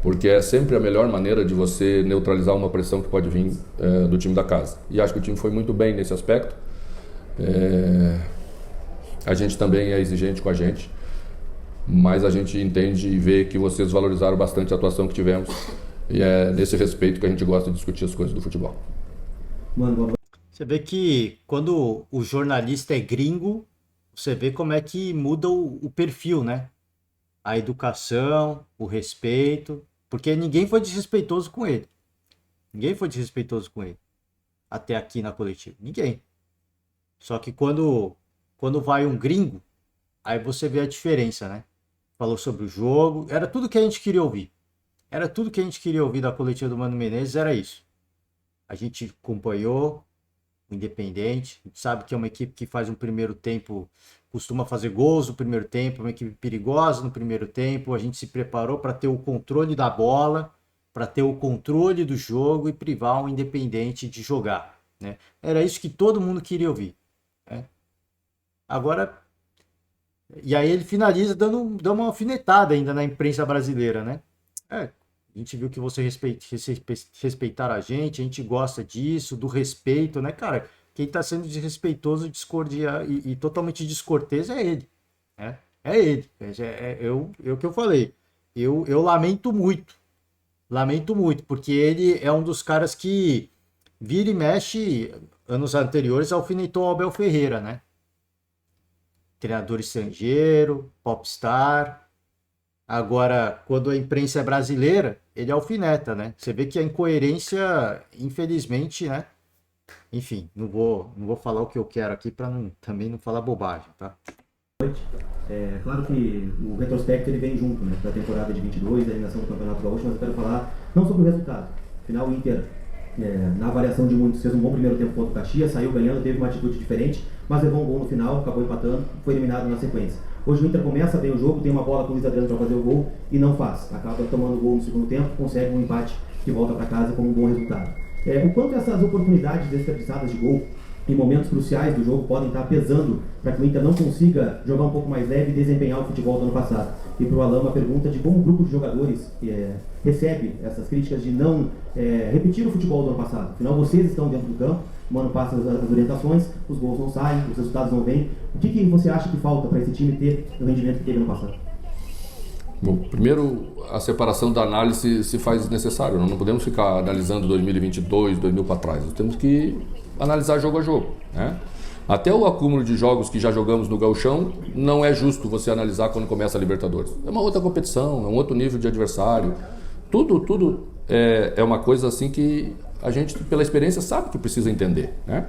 Porque é sempre a melhor maneira de você neutralizar uma pressão que pode vir do time da casa. E acho que o time foi muito bem nesse aspecto. A gente também é exigente com a gente, mas a gente entende e vê que vocês valorizaram bastante a atuação que tivemos. E é nesse respeito que a gente gosta de discutir as coisas do futebol. Você vê que quando o jornalista é gringo, você vê como é que muda o perfil, né? A educação, o respeito, porque ninguém foi desrespeitoso com ele. Ninguém foi desrespeitoso com ele. Até aqui na coletiva. Ninguém. Só que quando vai um gringo, aí você vê a diferença, né? Falou sobre o jogo, era tudo que a gente queria ouvir. Era tudo que a gente queria ouvir da coletiva do Mano Menezes, era isso. A gente acompanhou o Independente, a gente sabe que é uma equipe que faz um primeiro tempo, costuma fazer gols no primeiro tempo, é uma equipe perigosa no primeiro tempo, a gente se preparou para ter o controle da bola, para ter o controle do jogo e privar o Independente de jogar, né? Era isso que todo mundo queria ouvir, né? Agora, e aí ele finaliza dando uma alfinetada ainda na imprensa brasileira, né? A gente viu que você respeitaram a gente gosta disso, do respeito, né, cara? Quem tá sendo desrespeitoso, e totalmente descortês é ele, né? É ele. O que eu falei. Eu lamento muito, porque ele é um dos caras que vira e mexe, anos anteriores, alfinetou o Abel Ferreira, né? Treinador estrangeiro, popstar. Agora, quando a imprensa é brasileira, ele alfineta, né? Você vê que a incoerência, infelizmente, né? Enfim, não vou falar o que eu quero aqui para também não falar bobagem, tá? É claro que o retrospecto ele vem junto, né? Da temporada de 22, da eliminação do Campeonato Gaúcho, mas eu quero falar não sobre o resultado. Afinal, o Inter, na avaliação de muitos, fez um bom primeiro tempo contra o Caxias, saiu ganhando, teve uma atitude diferente, mas levou um gol no final, acabou empatando, foi eliminado na sequência. Hoje o Inter começa bem o jogo, tem uma bola com o Luiz Adriano para fazer o gol e não faz. Acaba tomando o gol no segundo tempo, consegue um empate que volta para casa com um bom resultado. O quanto essas oportunidades desperdiçadas de gol em momentos cruciais do jogo podem estar pesando para que o Inter não consiga jogar um pouco mais leve e desempenhar o futebol do ano passado. E para o Alan, uma pergunta de como o grupo de jogadores recebe essas críticas de não repetir o futebol do ano passado. Afinal, vocês estão dentro do campo, o ano passa as orientações, os gols não saem, os resultados não vêm. O que você acha que falta para esse time ter o rendimento que teve ano passado? Bom, primeiro, a separação da análise se faz necessário. Nós não podemos ficar analisando 2022, 2000 para trás. Nós temos que analisar jogo a jogo, né? Até o acúmulo de jogos que já jogamos no Gauchão, não é justo você analisar quando começa a Libertadores. É uma outra competição, é um outro nível de adversário. Tudo é uma coisa assim que a gente, pela experiência, sabe que precisa entender, né?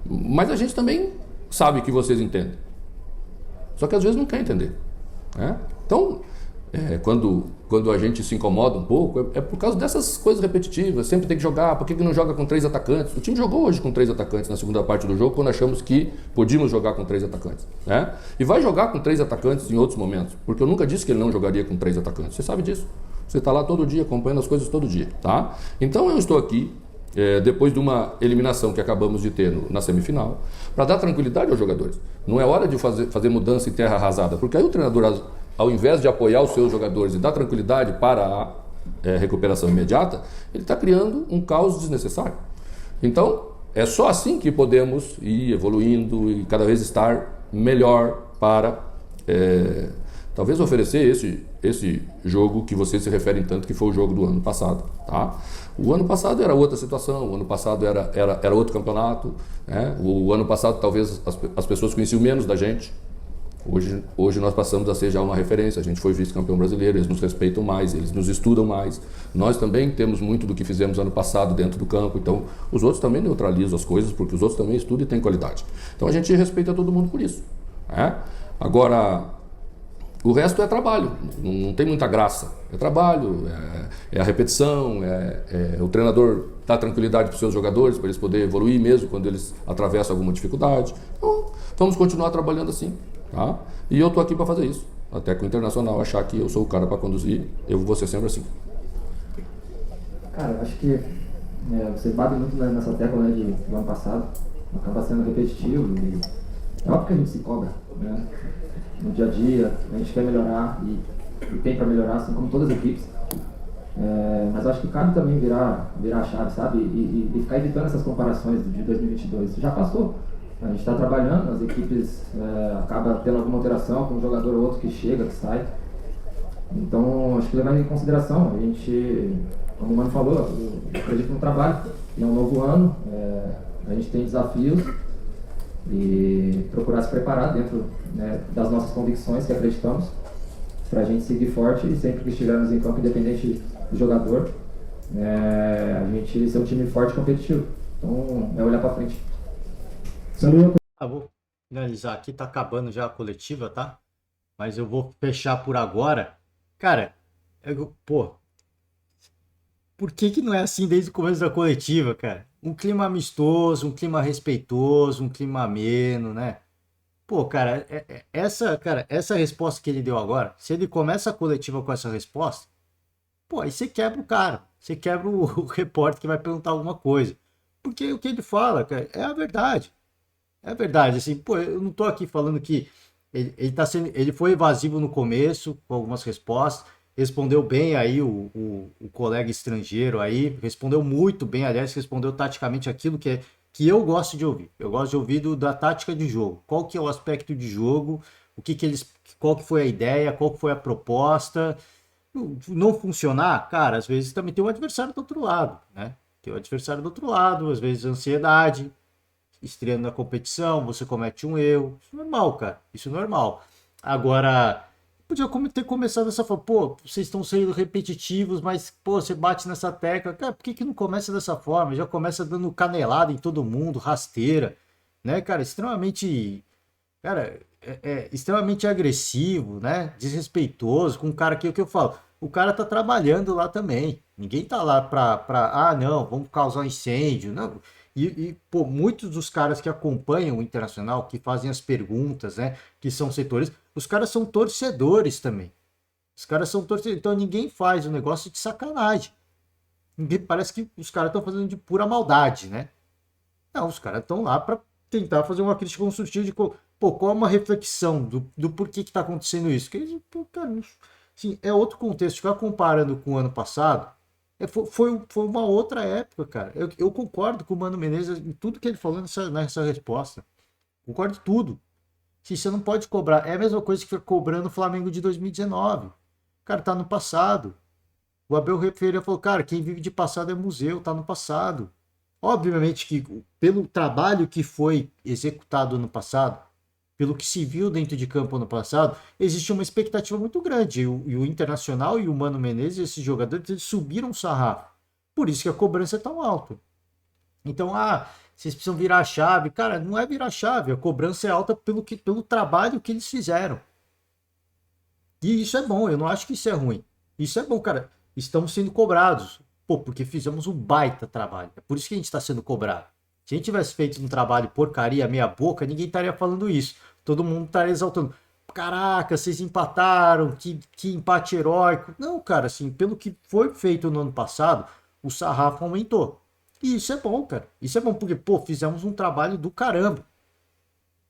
Mas a gente também sabe que vocês entendem. Só que às vezes não quer entender, né? Então, quando a gente se incomoda um pouco, é por causa dessas coisas repetitivas. Sempre tem que jogar, por que não joga com 3 atacantes? O time jogou hoje com 3 atacantes na segunda parte do jogo, quando achamos que podíamos jogar com 3 atacantes, né? E vai jogar com 3 atacantes em outros momentos, porque eu nunca disse que ele não jogaria com 3 atacantes. Você sabe disso. Você está lá todo dia, acompanhando as coisas todo dia, tá? Então eu estou aqui, depois de uma eliminação que acabamos de ter na semifinal, para dar tranquilidade aos jogadores. Não é hora de fazer mudança em terra arrasada, porque aí o treinador, ao invés de apoiar os seus jogadores e dar tranquilidade para a recuperação imediata, ele está criando um caos desnecessário. Então, é só assim que podemos ir evoluindo e cada vez estar melhor para talvez oferecer esse jogo que vocês se referem tanto, que foi o jogo do ano passado, tá? O ano passado era outra situação, o ano passado era outro campeonato, né? O ano passado talvez as pessoas conheciam menos da gente. Hoje nós passamos a ser já uma referência, a gente foi vice-campeão brasileiro, eles nos respeitam mais, eles nos estudam mais. Nós também temos muito do que fizemos ano passado dentro do campo, então os outros também neutralizam as coisas, porque os outros também estudam e têm qualidade. Então a gente respeita todo mundo por isso, né? Agora, o resto é trabalho, não tem muita graça. É trabalho, é a repetição, o treinador dá tranquilidade para os seus jogadores, para eles poderem evoluir mesmo quando eles atravessam alguma dificuldade. Então, vamos continuar trabalhando assim. Tá? E eu estou aqui para fazer isso, até que o Internacional achar que eu sou o cara para conduzir, eu vou ser sempre assim. Cara, eu acho que você bate muito nessa tecla, né, do ano passado, acaba sendo repetitivo e é óbvio que a gente se cobra, né? No dia a dia, a gente quer melhorar e tem para melhorar, assim como todas as equipes. Mas eu acho que cabe também virar a chave, sabe? E ficar evitando essas comparações de 2022. Já passou. A gente está trabalhando, as equipes acaba tendo alguma alteração com um jogador ou outro que chega, que sai. Então, acho que levando em consideração, a gente, como o Mano falou, eu acredito no trabalho. É um novo ano, a gente tem desafios e procurar se preparar dentro, né, das nossas convicções que acreditamos, para a gente seguir forte e sempre que estivermos em campo, independente do jogador, a gente ser um time forte e competitivo. Então, é olhar para frente. Vou finalizar aqui, tá acabando já a coletiva, tá? Mas eu vou fechar por agora. Cara, por que não é assim desde o começo da coletiva, cara? Um clima amistoso, um clima respeitoso, um clima ameno, né? Pô, cara, essa resposta que ele deu agora, se ele começa a coletiva com essa resposta, pô, aí você quebra o cara, você quebra o repórter que vai perguntar alguma coisa. Porque o que ele fala, cara, é a verdade. É verdade, assim, pô, eu não tô aqui falando que ele foi evasivo no começo, com algumas respostas, respondeu bem aí o colega estrangeiro aí, respondeu muito bem, aliás, respondeu taticamente aquilo que eu gosto de ouvir. Eu gosto de ouvir da tática de jogo. Qual que é o aspecto de jogo, qual que foi a ideia, qual que foi a proposta. Não funcionar, cara, às vezes também tem o adversário do outro lado, né? Tem o adversário do outro lado, às vezes ansiedade, estreando na competição, você comete um erro. Isso é normal, cara. Isso é normal. Agora, podia ter começado dessa forma. Pô, vocês estão sendo repetitivos, mas, pô, você bate nessa tecla. Cara, por que não começa dessa forma? Já começa dando canelada em todo mundo, rasteira, né, cara? Extremamente... Cara, extremamente agressivo, né? Desrespeitoso com um cara que é o que eu falo. O cara tá trabalhando lá também. Ninguém tá lá pra não, vamos causar um incêndio. Não. Pô, muitos dos caras que acompanham o Internacional, que fazem as perguntas, né, que são setores, os caras são torcedores também. Os caras são torcedores, então ninguém faz um negócio de sacanagem. Parece que os caras estão fazendo de pura maldade, né? Não, os caras estão lá para tentar fazer uma crítica construtiva de Pô, qual é uma reflexão do porquê que tá acontecendo isso? Que eles, pô, cara, assim, é outro contexto. Ficar comparando com o ano passado, foi uma outra época, cara. Eu concordo com o Mano Menezes em tudo que ele falou nessa resposta. Concordo em tudo. Se você não pode cobrar, é a mesma coisa que fica cobrando o Flamengo de 2019. Cara, tá no passado. O Abel Ferreira falou, cara, quem vive de passado é museu, tá no passado. Obviamente que pelo trabalho que foi executado no passado, pelo que se viu dentro de campo no passado, existe uma expectativa muito grande. E o Internacional e o Mano Menezes, esses jogadores, eles subiram o sarrafo. Por isso que a cobrança é tão alta. Então, vocês precisam virar a chave. Cara, não é virar a chave. A cobrança é alta pelo trabalho que eles fizeram. E isso é bom. Eu não acho que isso é ruim. Isso é bom, cara. Estamos sendo cobrados. Pô, porque fizemos um baita trabalho. É por isso que a gente está sendo cobrado. Se a gente tivesse feito um trabalho porcaria, meia boca, ninguém estaria falando isso. Todo mundo estaria exaltando. Caraca, vocês empataram, que empate heróico. Não, cara, assim, pelo que foi feito no ano passado, o sarrafo aumentou. E isso é bom, cara. Isso é bom porque, pô, fizemos um trabalho do caramba.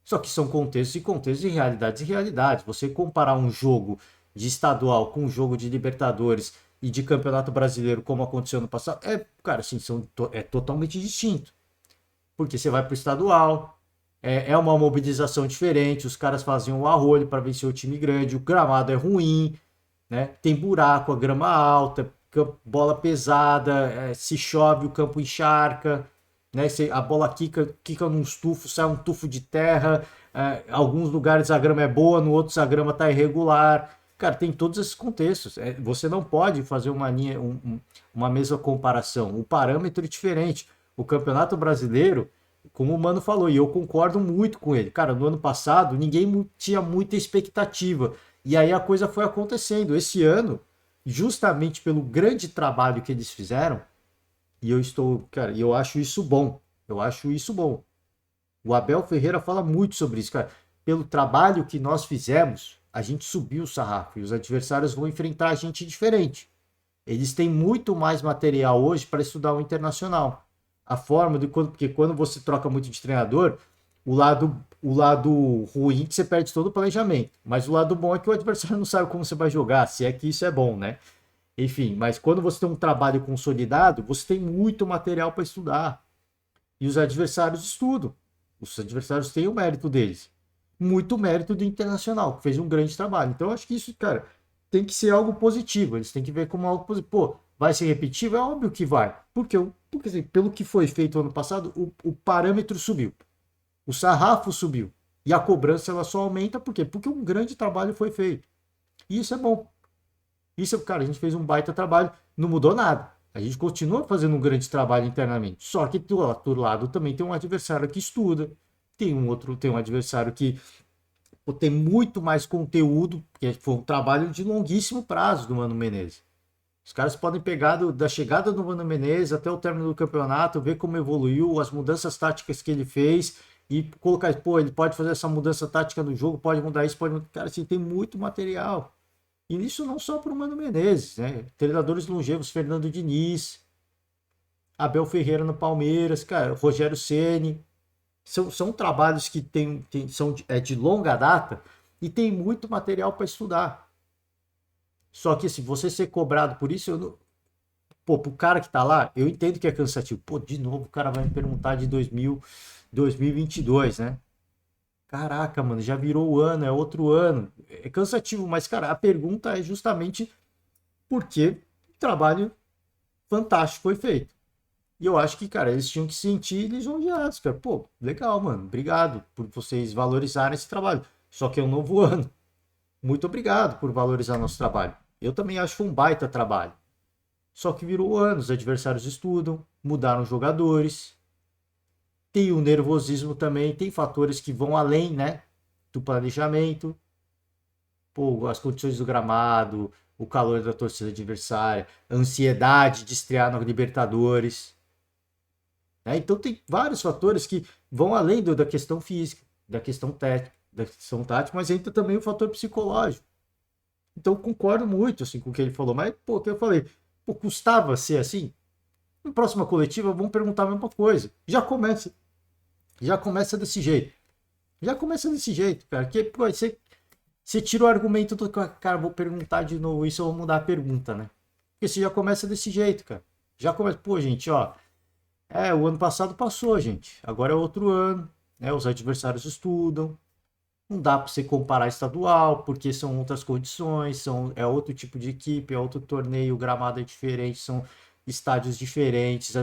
Só que são contextos e contextos e realidades. Você comparar um jogo de estadual com um jogo de Libertadores e de Campeonato Brasileiro, como aconteceu no passado, cara, assim, é totalmente distinto. Porque você vai pro estadual, é uma mobilização diferente, os caras fazem um arrolho para vencer o time grande, o gramado é ruim, né? Tem buraco, a grama alta, bola pesada, se chove o campo encharca, né? A bola quica num tufo, sai um tufo de terra, alguns lugares a grama é boa, no outros a grama tá irregular. Cara, tem todos esses contextos. Você não pode fazer uma mesma comparação. O parâmetro é diferente. O Campeonato Brasileiro, como o Mano falou, e eu concordo muito com ele. Cara, no ano passado, ninguém tinha muita expectativa. E aí a coisa foi acontecendo. Esse ano, justamente pelo grande trabalho que eles fizeram, e eu acho isso bom. Eu acho isso bom. O Abel Ferreira fala muito sobre isso, cara. Pelo trabalho que nós fizemos, a gente subiu o sarrafo e os adversários vão enfrentar a gente diferente. Eles têm muito mais material hoje para estudar o Internacional. A forma porque quando você troca muito de treinador, o lado ruim é que você perde todo o planejamento. Mas o lado bom é que o adversário não sabe como você vai jogar, se é que isso é bom, né? Enfim, mas quando você tem um trabalho consolidado, você tem muito material para estudar. E os adversários estudam. Os adversários têm o mérito deles. Muito mérito do Internacional, que fez um grande trabalho. Então, eu acho que isso, cara, tem que ser algo positivo. Eles têm que ver como algo positivo. Pô, vai ser repetitivo? É óbvio que vai. Porque assim, pelo que foi feito ano passado, o parâmetro subiu. O sarrafo subiu. E a cobrança ela só aumenta. Por quê? Porque um grande trabalho foi feito. E isso é bom. Isso, cara, a gente fez um baita trabalho. Não mudou nada. A gente continua fazendo um grande trabalho internamente. Só que do outro lado também tem um adversário que estuda. Tem um adversário que tem muito mais conteúdo, porque foi um trabalho de longuíssimo prazo do Mano Menezes. Os caras podem pegar da chegada do Mano Menezes até o término do campeonato, ver como evoluiu, as mudanças táticas que ele fez e colocar, pô, ele pode fazer essa mudança tática no jogo, pode mudar isso, pode mudar. Cara, assim, tem muito material. E isso não só para o Mano Menezes, né? Treinadores longevos, Fernando Diniz, Abel Ferreira no Palmeiras, cara, Rogério Ceni. São trabalhos que são de longa data e tem muito material para estudar. Só que se você ser cobrado por isso, pro cara que tá lá, eu entendo que é cansativo. Pô, de novo o cara vai me perguntar de 2022, né? Caraca, mano, já virou o ano, é outro ano. É cansativo, mas, cara, a pergunta é justamente porque o trabalho fantástico foi feito. E eu acho que, cara, eles tinham que se sentir lisonjeados, cara. Pô, legal, mano. Obrigado por vocês valorizarem esse trabalho. Só que é um novo ano. Muito obrigado por valorizar nosso trabalho. Eu também acho que foi um baita trabalho. Só que virou ano, os adversários estudam, mudaram jogadores. Tem o nervosismo também, tem fatores que vão além, né, do planejamento. Pô, as condições do gramado, o calor da torcida adversária, a ansiedade de estrear na Libertadores. Então tem vários fatores que vão além da questão física, da questão técnica, da questão tática, mas entra também o fator psicológico. Então eu concordo muito assim, com o que ele falou, mas pô, o que eu falei, pô, custava ser assim? Na próxima coletiva vamos perguntar a mesma coisa. Já começa desse jeito. Já começa desse jeito, cara. Que, pô, você tira o argumento do cara, vou perguntar de novo isso, eu vou mudar a pergunta, né? Porque você já começa desse jeito, cara. Já começa, pô, gente, ó. O ano passado passou, gente. Agora é outro ano, né? Os adversários estudam. Não dá para você comparar estadual, porque são outras condições, é outro tipo de equipe, é outro torneio, o gramado é diferente, são estádios diferentes,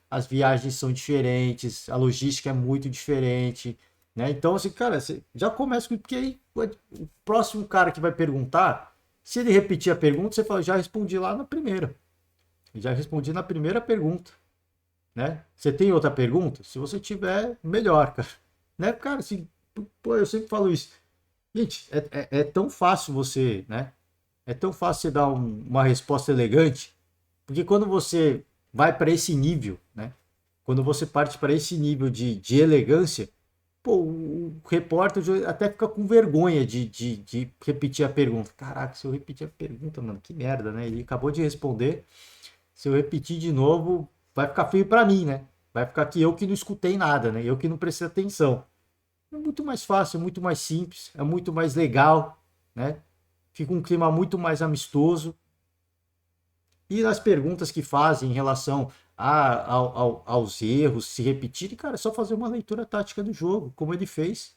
as viagens são diferentes, a logística é muito diferente, né? Então, assim, cara, você já começa com, porque aí o próximo cara que vai perguntar, se ele repetir a pergunta, você fala, já respondi lá na primeira. Já respondi na primeira pergunta, né? Você tem outra pergunta? Se você tiver, melhor, cara. Né, cara, assim, pô, eu sempre falo isso. Gente, é tão fácil você, né? É tão fácil você dar uma resposta elegante, porque quando você vai para esse nível, né? Quando você parte para esse nível de elegância, pô, o repórter até fica com vergonha de repetir a pergunta. Caraca, se eu repetir a pergunta, mano, que merda, né? Ele acabou de responder. Se eu repetir de novo, vai ficar feio para mim, né? Vai ficar que eu que não escutei nada, né? Eu que não prestei atenção. É muito mais fácil, é muito mais simples, é muito mais legal, né? Fica um clima muito mais amistoso. E as perguntas que fazem em relação aos erros se repetirem, cara, é só fazer uma leitura tática do jogo, como ele fez.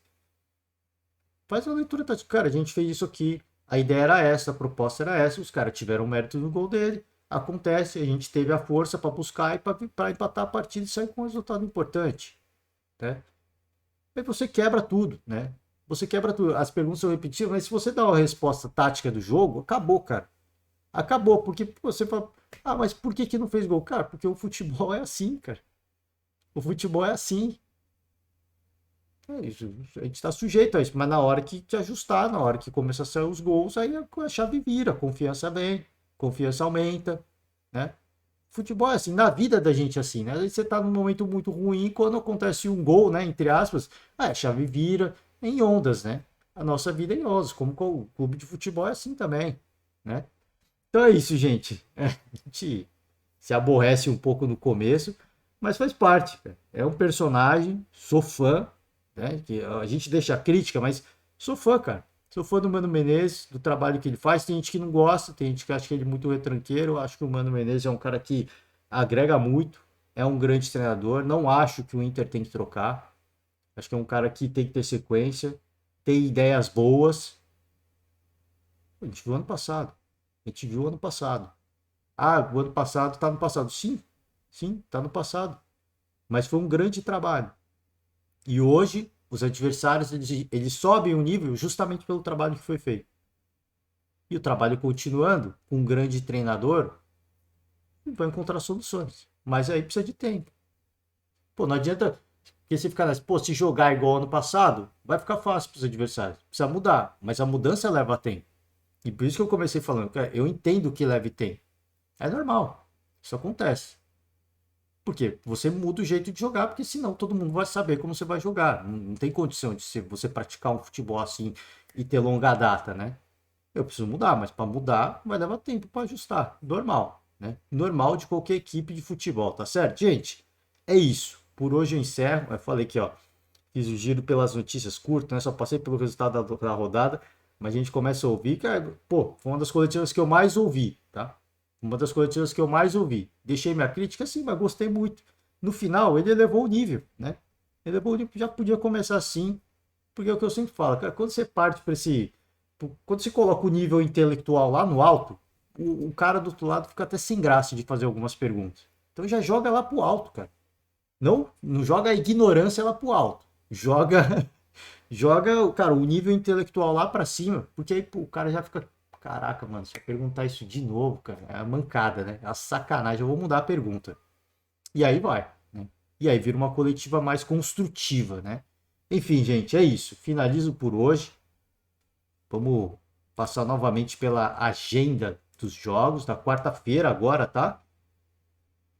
Faz uma leitura tática. Cara, a gente fez isso aqui, a ideia era essa, a proposta era essa, os caras tiveram mérito no gol dele. Acontece, a gente teve a força para buscar e para empatar a partida e sair com um resultado importante, né? Aí você quebra tudo, né? Você quebra tudo. As perguntas são repetidas, mas se você dá uma resposta tática do jogo, acabou, cara. Acabou, porque você fala, mas por que não fez gol? Cara, porque o futebol é assim, cara. O futebol é assim. É isso. A gente está sujeito a isso, mas na hora que te ajustar, na hora que começar a sair os gols, aí a chave vira, a confiança vem, confiança aumenta, né? Futebol é assim, na vida da gente é assim, né? Às vezes você tá num momento muito ruim, quando acontece um gol, né, entre aspas, a chave vira em ondas, né? A nossa vida é em ondas, como o clube de futebol é assim também, né? Então é isso, gente. A gente se aborrece um pouco no começo, mas faz parte, cara. É um personagem, sou fã, né? Que a gente deixa a crítica, mas sou fã, cara. Sou fã do Mano Menezes, do trabalho que ele faz. Tem gente que não gosta, tem gente que acha que ele é muito retranqueiro. Eu acho que o Mano Menezes é um cara que agrega muito, é um grande treinador. Não acho que o Inter tem que trocar. Acho que é um cara que tem que ter sequência, tem ideias boas. A gente viu ano passado. A gente viu ano passado. O ano passado tá no passado. Sim, tá no passado. Mas foi um grande trabalho. E hoje, os adversários, eles sobem o nível justamente pelo trabalho que foi feito. E o trabalho continuando, com um grande treinador, vai encontrar soluções. Mas aí precisa de tempo. Pô, não adianta que você ficar, se jogar igual ano passado, vai ficar fácil para os adversários. Precisa mudar, mas a mudança leva tempo. E por isso que eu comecei falando, cara, eu entendo que leve tempo. É normal. Isso acontece. Porque você muda o jeito de jogar, porque senão todo mundo vai saber como você vai jogar. Não tem condição de você praticar um futebol assim e ter longa data, né? Eu preciso mudar, mas para mudar vai levar tempo para ajustar. Normal, né? Normal de qualquer equipe de futebol, tá certo? Gente, é isso. Por hoje eu encerro. Eu falei que, ó, fiz o giro pelas notícias curtas, né? Só passei pelo resultado da rodada, mas a gente começa a ouvir, cara, pô, foi uma das coletivas que eu mais ouvi, tá? Uma das coletivas que eu mais ouvi. Deixei minha crítica, sim, mas gostei muito. No final, ele elevou o nível, né? Ele elevou o nível, já podia começar assim, porque é o que eu sempre falo, cara, quando você parte para esse... Quando você coloca o nível intelectual lá no alto, o cara do outro lado fica até sem graça de fazer algumas perguntas. Então já joga lá pro alto, cara. Não joga a ignorância lá pro alto. Joga, cara, o nível intelectual lá para cima, porque aí o cara já fica... Caraca, mano, se eu perguntar isso de novo, cara, é a mancada, né? É a sacanagem, eu vou mudar a pergunta. E aí vai, né? E aí vira uma coletiva mais construtiva, né? Enfim, gente, é isso. Finalizo por hoje. Vamos passar novamente pela agenda dos jogos da quarta-feira agora, tá?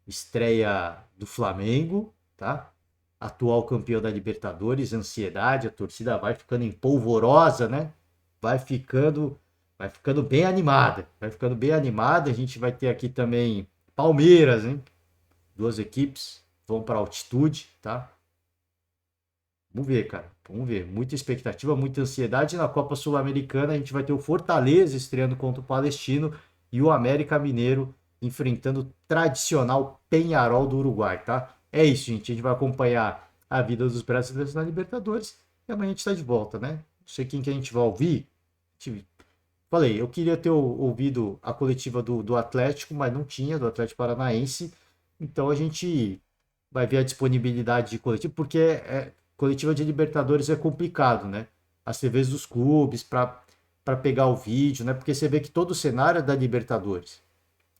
Estreia do Flamengo, tá? Atual campeão da Libertadores, ansiedade, a torcida vai ficando empolvorosa, né? Vai ficando bem animada. Vai ficando bem animada. A gente vai ter aqui também Palmeiras, hein? Duas equipes vão para altitude, tá? Vamos ver, cara. Vamos ver. Muita expectativa, muita ansiedade. Na Copa Sul-Americana a gente vai ter o Fortaleza estreando contra o Palestino e o América Mineiro enfrentando o tradicional Peñarol do Uruguai, tá? É isso, gente. A gente vai acompanhar a vida dos brasileiros na Libertadores e amanhã a gente está de volta, né? Não sei quem que a gente vai ouvir. Falei, eu queria ter ouvido a coletiva do Atlético, mas não tinha, do Atlético Paranaense. Então a gente vai ver a disponibilidade de coletiva, porque coletiva de Libertadores é complicado, né? As TVs dos clubes para pegar o vídeo, né? Porque você vê que todo o cenário é da Libertadores.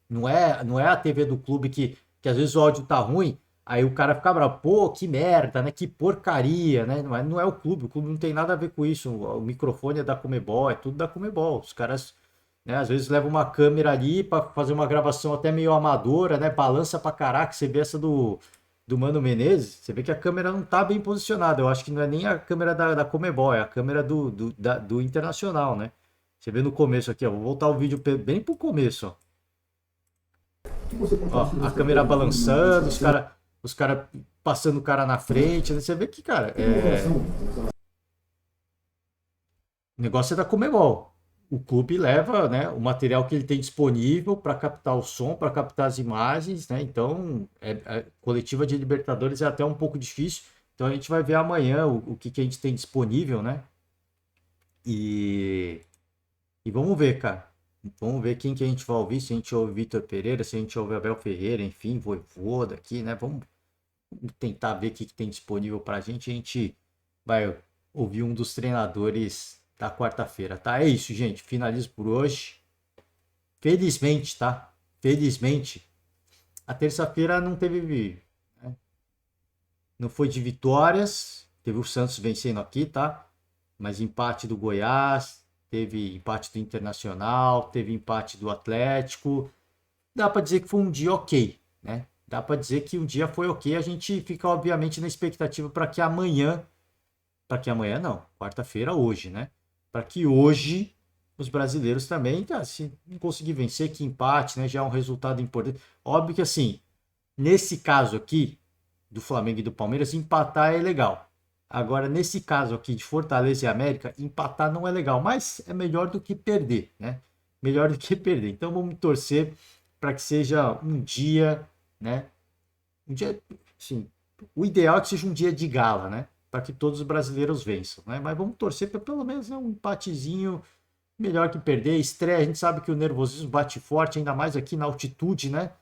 Não é a TV do clube que às vezes o áudio tá ruim, aí o cara fica bravo, pô, que merda, né? Que porcaria, né? Não é o clube não tem nada a ver com isso. O microfone é da Comebol, é tudo da Comebol. Os caras, né, às vezes levam uma câmera ali para fazer uma gravação até meio amadora, né? Balança pra caraca, você vê essa do Mano Menezes, você vê que a câmera não tá bem posicionada. Eu acho que não é nem a câmera da Comebol, é a câmera do Internacional, né? Você vê no começo aqui, ó. Vou voltar o vídeo bem pro começo, ó. Ó, a câmera balançando, os cara passando o cara na frente, né? Você vê que, cara, o negócio é da Comebol. O clube leva, né, o material que ele tem disponível para captar o som, para captar as imagens, né? Então, a coletiva de Libertadores é até um pouco difícil. Então a gente vai ver amanhã o que a gente tem disponível, né? E vamos ver, cara. Vamos ver quem que a gente vai ouvir, se a gente ouve Vitor Pereira, se a gente ouve Abel Ferreira, enfim, Vojvoda aqui, né? Vamos tentar ver o que tem disponível pra gente. A gente vai ouvir um dos treinadores da quarta-feira, tá? É isso, gente. Finalizo por hoje. Felizmente, tá? Felizmente, a terça-feira não teve, né? Não foi de vitórias. Teve o Santos vencendo aqui, tá? Mas empate do Goiás, teve empate do Internacional, teve empate do Atlético. Dá para dizer que foi um dia ok, né? Dá para dizer que um dia foi ok. A gente fica, obviamente, na expectativa para que amanhã não, quarta-feira, hoje, né? Para que hoje os brasileiros também, se não conseguir vencer, que empate, né? Já é um resultado importante. Óbvio que, assim, nesse caso aqui, do Flamengo e do Palmeiras, empatar é legal. Agora, nesse caso aqui de Fortaleza e América, empatar não é legal, mas é melhor do que perder, né? Melhor do que perder. Então vamos torcer para que seja um dia, né? Um dia, sim, o ideal é que seja um dia de gala, né? Para que todos os brasileiros vençam, né? Mas vamos torcer para pelo menos, né, um empatezinho, melhor que perder. Estreia, a gente sabe que o nervosismo bate forte, ainda mais aqui na altitude, né?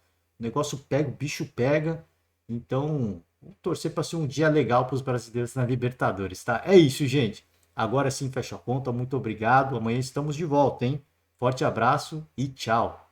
O negócio pega, o bicho pega. Então, vamos torcer para ser um dia legal para os brasileiros na Libertadores, tá? É isso, gente. Agora sim, fecha a conta. Muito obrigado. Amanhã estamos de volta, hein? Forte abraço e tchau.